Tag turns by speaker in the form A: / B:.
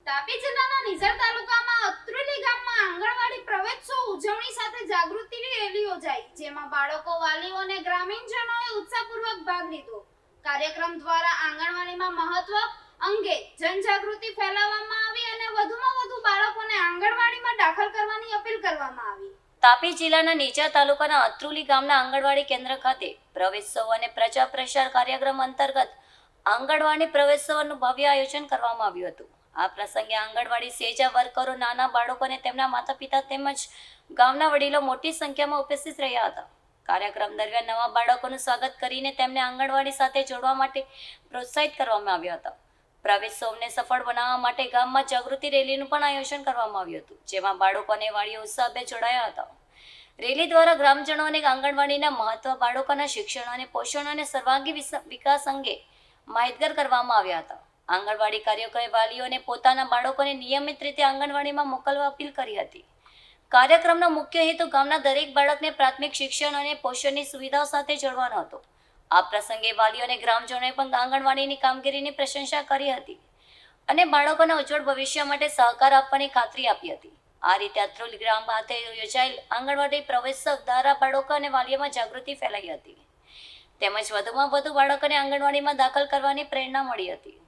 A: તાપી જિલ્લાના નિઝર તાલુકામાં અત્રુલી ગામમાં આંગણવાડી પ્રવેશોત્સવ ઉજવણી સાથે જાગૃતિની રેલી યોજાઈ, જેમાં બાળકો, વાલીઓ અને ગ્રામીણજનોએ ઉત્સાહપૂર્વક ભાગ લીધો. કાર્યક્રમ દ્વારા આંગણવાડીમાં મહત્વ અંગે જનજાગૃતિ ફેલાવવામાં આવી અને વધુમાં વધુ બાળકોને આંગણવાડીમાં દાખલ કરવાની અપીલ કરવામાં આવી.
B: તાપી જિલ્લાના નીચા તાલુકાના અત્રુલી ગામના આંગણવાડી કેન્દ્ર ખાતે પ્રવેશોત્સવ અને પ્રચાર પ્રસાર કાર્યક્રમ અંતર્ગત આંગણવાડી પ્રવેશોત્સવનું ભવ્ય આયોજન કરવામાં આવ્યું હતું. આ પ્રસંગે આંગણવાડી સેજા વર્કરો, નાના બાળકો અને તેમના માતા પિતા તેમજ ગામના વડીલો મોટી સંખ્યામાં ઉપસ્થિત રહ્યા હતા. કાર્યક્રમ દરમિયાન નવા બાળકોનું સ્વાગત કરીને તેમને આંગણવાડી સાથે જોડવા માટે પ્રોત્સાહિત કરવામાં આવ્યા હતા. પ્રવેશોત્સવને સફળ બનાવવા માટે ગામમાં જાગૃતિ રેલીનું પણ આયોજન કરવામાં આવ્યું હતું, જેમાં બાળકો અને વાલીઓ ઉત્સાહભેર જોડાયા હતા. રેલી દ્વારા ગ્રામજનોને આંગણવાડીના મહત્વ, બાળકોના શિક્ષણ અને પોષણ અને સર્વાંગી વિકાસ અંગે માહિતગાર કરવામાં આવ્યા હતા. આંગણવાડી કાર્યકરોએ વાલીઓને પોતાના બાળકોને નિયમિત રીતે આંગણવાડીમાં મોકલવા અપીલ કરી હતી. કાર્યક્રમનો મુખ્ય હેતુ ગામના દરેક બાળકને પ્રાથમિક શિક્ષણ અને પોષણની સુવિધાઓ સાથે જોડવાનો હતો. આ પ્રસંગે વાલીઓ અને ગ્રામજનોએ પણ આંગણવાડીની કામગીરીની પ્રશંસા કરી હતી અને બાળકોના ઉજ્જવળ ભવિષ્ય માટે સહકાર આપવાની ખાતરી આપી હતી. આ રીતે અત્રુલી ગ્રામ ખાતે યોજાયેલ આંગણવાડી પ્રવેશોત્સવ દ્વારા બાળકો અને વાલીઓમાં જાગૃતિ ફેલાઈ હતી તેમજ વધુમાં વધુ બાળકોને આંગણવાડીમાં દાખલ કરવાની પ્રેરણા મળી હતી.